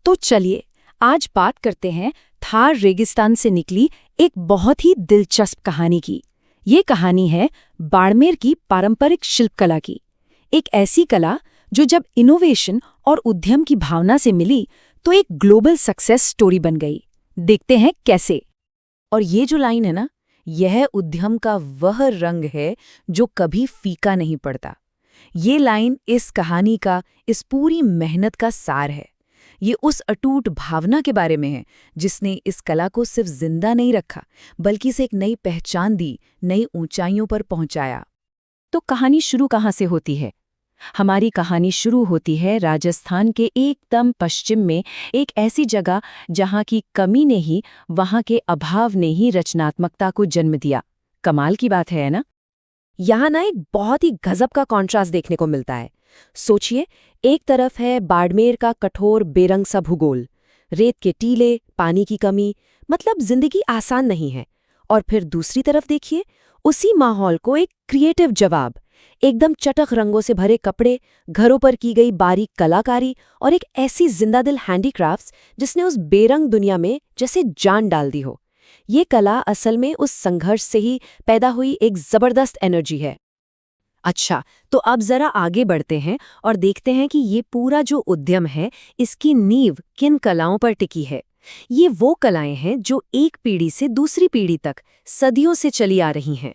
तो चलिए आज बात करते हैं थार रेगिस्तान से निकली एक बहुत ही दिलचस्प कहानी की। ये कहानी है बाड़मेर की पारंपरिक शिल्पकला की। एक ऐसी कला जो जब इनोवेशन और उद्यम की भावना से मिली तो एक ग्लोबल सक्सेस स्टोरी बन गई। देखते हैं कैसे। और ये जो लाइन है ना, यह उद्यम का वह रंग है जो कभी फीका नहीं पड़ता। ये लाइन इस कहानी का, इस पूरी मेहनत का सार है। ये उस अटूट भावना के बारे में है जिसने इस कला को सिर्फ जिंदा नहीं रखा, बल्कि इसे एक नई पहचान दी, नई ऊंचाइयों पर पहुंचाया। तो कहानी शुरू कहाँ से होती है? हमारी कहानी शुरू होती है राजस्थान के एकदम पश्चिम में, एक ऐसी जगह जहाँ की कमी ने ही, वहाँ के अभाव ने ही रचनात्मकता को जन्म दिया। कमाल की बात है ना? यहाँ ना एक बहुत ही गजब का कॉन्ट्रास्ट देखने को मिलता है। सोचिए, एक तरफ है बाड़मेर का कठोर बेरंग सा भूगोल, रेत के टीले, पानी की कमी, मतलब जिंदगी आसान नहीं है। और फिर दूसरी तरफ देखिए, उसी माहौल को एक क्रिएटिव जवाब, एकदम चटक रंगों से भरे कपड़े, घरों पर की गई बारीक कलाकारी और एक ऐसी जिंदादिल हैंडीक्राफ्ट्स जिसने उस बेरंग दुनिया में जैसे जान डाल दी हो। ये कला असल में उस संघर्ष से ही पैदा हुई एक जबरदस्त एनर्जी है। अच्छा, तो अब जरा आगे बढ़ते हैं और देखते हैं कि ये पूरा जो उद्यम है, इसकी नींव किन कलाओं पर टिकी है। ये वो कलाएं हैं जो एक पीढ़ी से दूसरी पीढ़ी तक सदियों से चली आ रही हैं।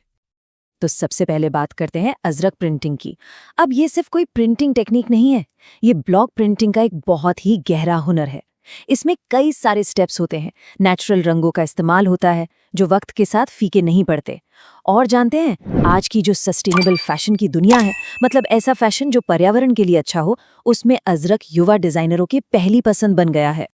तो सबसे पहले बात करते हैं अजरक प्रिंटिंग की। अब ये सिर्फ कोई प्रिंटिंग टेक्निक नहीं है, ये ब्लॉक प्रिंटिंग का एक बहुत ही गहरा हुनर है। इसमें कई सारे स्टेप्स होते हैं, नेचुरल रंगों का इस्तेमाल होता है जो वक्त के साथ फीके नहीं पड़ते। और जानते हैं, आज की जो सस्टेनेबल फैशन की दुनिया है, मतलब ऐसा फैशन जो पर्यावरण के लिए अच्छा हो, उसमें अजरक युवा डिजाइनरों की पहली पसंद बन गया है।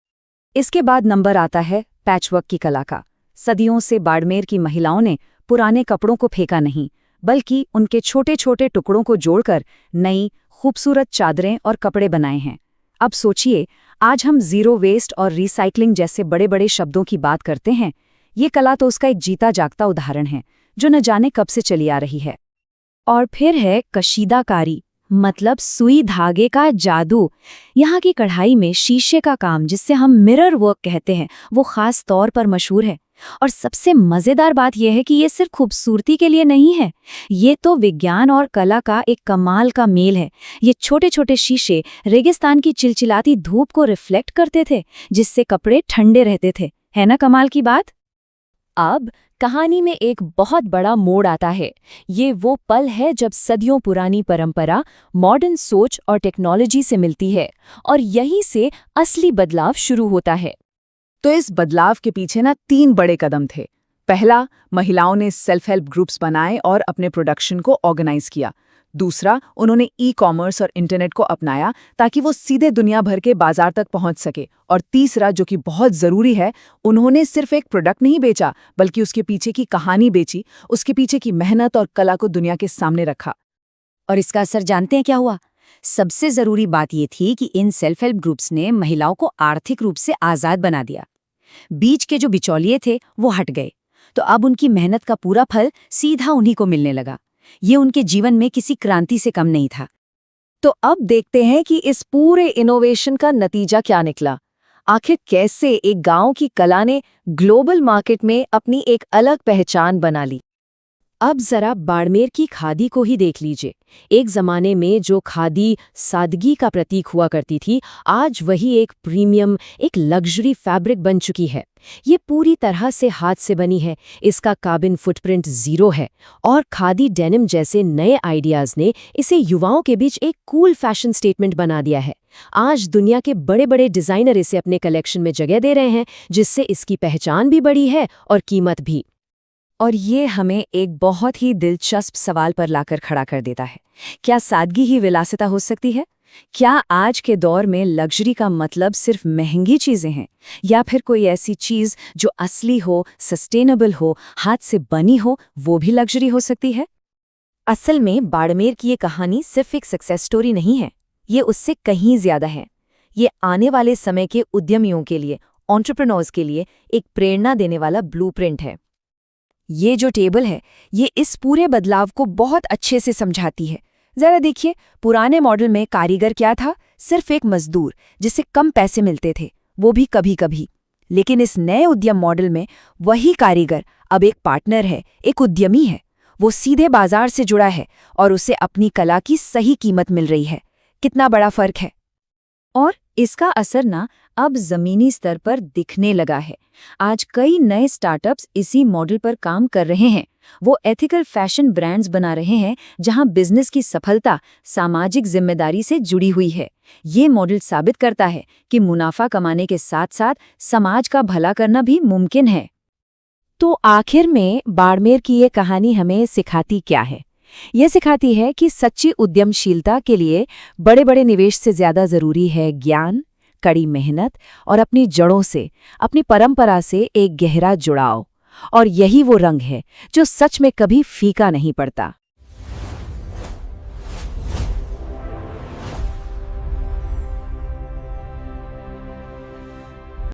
इसके बाद नंबर आता है पैचवर्क की कला का। सदियों से बाड़मेर की महिलाओं ने पुराने कपड़ों को फेंका नहीं, बल्कि उनके छोटे छोटे टुकड़ों को जोड़कर नई खूबसूरत चादरें और कपड़े बनाए हैं। अब सोचिए, आज हम जीरो वेस्ट और रिसाइकलिंग जैसे बड़े बड़े शब्दों की बात करते हैं। ये कला तो उसका एक जीता जागता उदाहरण है जो न जाने कब से चली आ रही है। और फिर है कशीदाकारी, मतलब सुई धागे का जादू। यहाँ की कढ़ाई में शीशे का काम, जिससे हम मिरर वर्क कहते हैं, वो खास तौर पर मशहूर है। और सबसे मजेदार बात यह है कि ये सिर्फ खूबसूरती के लिए नहीं है, ये तो विज्ञान और कला का एक कमाल का मेल है। ये छोटे छोटे शीशे रेगिस्तान की चिलचिलाती धूप को रिफ्लेक्ट करते थे, जिससे कपड़े ठंडे रहते थे। है ना कमाल की बात? अब कहानी में एक बहुत बड़ा मोड़ आता है। ये वो पल है जब सदियों पुरानी परंपरा मॉडर्न सोच और टेक्नोलॉजी से मिलती है, और यहीं से असली बदलाव शुरू होता है। तो इस बदलाव के पीछे ना 3 बड़े कदम थे। पहला, महिलाओं ने सेल्फ हेल्प ग्रुप्स बनाए और अपने प्रोडक्शन को ऑर्गेनाइज किया। दूसरा, उन्होंने ई-कॉमर्स और इंटरनेट को अपनाया ताकि वो सीधे दुनिया भर के बाजार तक पहुंच सके। और तीसरा, जो कि बहुत ज़रूरी है, उन्होंने सिर्फ एक प्रोडक्ट नहीं बेचा, बल्कि उसके पीछे की कहानी बेची, उसके पीछे की मेहनत और कला को दुनिया के सामने रखा। और इसका असर जानते हैं क्या हुआ? सबसे ज़रूरी बात ये थी कि इन सेल्फ हेल्प ग्रुप्स ने महिलाओं को आर्थिक रूप से आज़ाद बना दिया। बीच के जो बिचौलिए थे वो हट गए, तो अब उनकी मेहनत का पूरा फल सीधा उन्हीं को मिलने लगा। ये उनके जीवन में किसी क्रांति से कम नहीं था। तो अब देखते हैं कि इस पूरे इनोवेशन का नतीजा क्या निकला। आखिर कैसे एक गांव की कला ने ग्लोबल मार्केट में अपनी एक अलग पहचान बना ली। अब जरा बाड़मेर की खादी को ही देख लीजिए। एक जमाने में जो खादी सादगी का प्रतीक हुआ करती थी, आज वही एक प्रीमियम, एक लग्जरी फैब्रिक बन चुकी है। ये पूरी तरह से हाथ से बनी है, इसका कार्बन फुटप्रिंट 0 है, और खादी डेनिम जैसे नए आइडियाज ने इसे युवाओं के बीच एक कूल फैशन स्टेटमेंट बना दिया है। आज दुनिया के बड़े बड़े डिजाइनर इसे अपने कलेक्शन में जगह दे रहे हैं, जिससे इसकी पहचान भी बढ़ी है और कीमत भी। और ये हमें एक बहुत ही दिलचस्प सवाल पर लाकर खड़ा कर देता है। क्या सादगी ही विलासिता हो सकती है? क्या आज के दौर में लग्जरी का मतलब सिर्फ महंगी चीजें हैं, या फिर कोई ऐसी चीज जो असली हो, सस्टेनेबल हो, हाथ से बनी हो, वो भी लग्जरी हो सकती है? असल में बाड़मेर की ये कहानी सिर्फ एक सक्सेस स्टोरी नहीं है, ये उससे कहीं ज्यादा है। ये आने वाले समय के उद्यमियों के लिए, एंटरप्रेन्योर्स के लिए एक प्रेरणा देने वाला ब्लूप्रिंट है। ये जो टेबल है, ये इस पूरे बदलाव को बहुत अच्छे से समझाती है। जरा देखिए, पुराने मॉडल में कारीगर क्या था? सिर्फ एक मजदूर जिसे कम पैसे मिलते थे। वो भी कभी-कभी। लेकिन इस नए उद्यम मॉडल में वही कारीगर अब एक पार्टनर है, एक उद्यमी है। वो सीधे बाजार से जुड़ा है और उसे अपनी कला की सही कीमत मिल रही है। कितना बड़ा फर्क है। और इसका असर ना अब जमीनी स्तर पर दिखने लगा है। आज कई नए स्टार्टअप्स इसी मॉडल पर काम कर रहे हैं। वो एथिकल फैशन ब्रांड्स बना रहे हैं जहां बिजनेस की सफलता सामाजिक जिम्मेदारी से जुड़ी हुई है। ये मॉडल साबित करता है कि मुनाफा कमाने के साथ-साथ समाज का भला करना भी मुमकिन है। तो आखिर में बाड़मेर की ये कहानी हमें सिखाती क्या है? ये सिखाती है कि सच्ची उद्यमशीलता के लिए बड़े-बड़े निवेश से ज्यादा जरूरी है ज्ञान, कड़ी मेहनत और अपनी जड़ों से, अपनी परंपरा से एक गहरा जुड़ाव। और यही वो रंग है जो सच में कभी फीका नहीं पड़ता।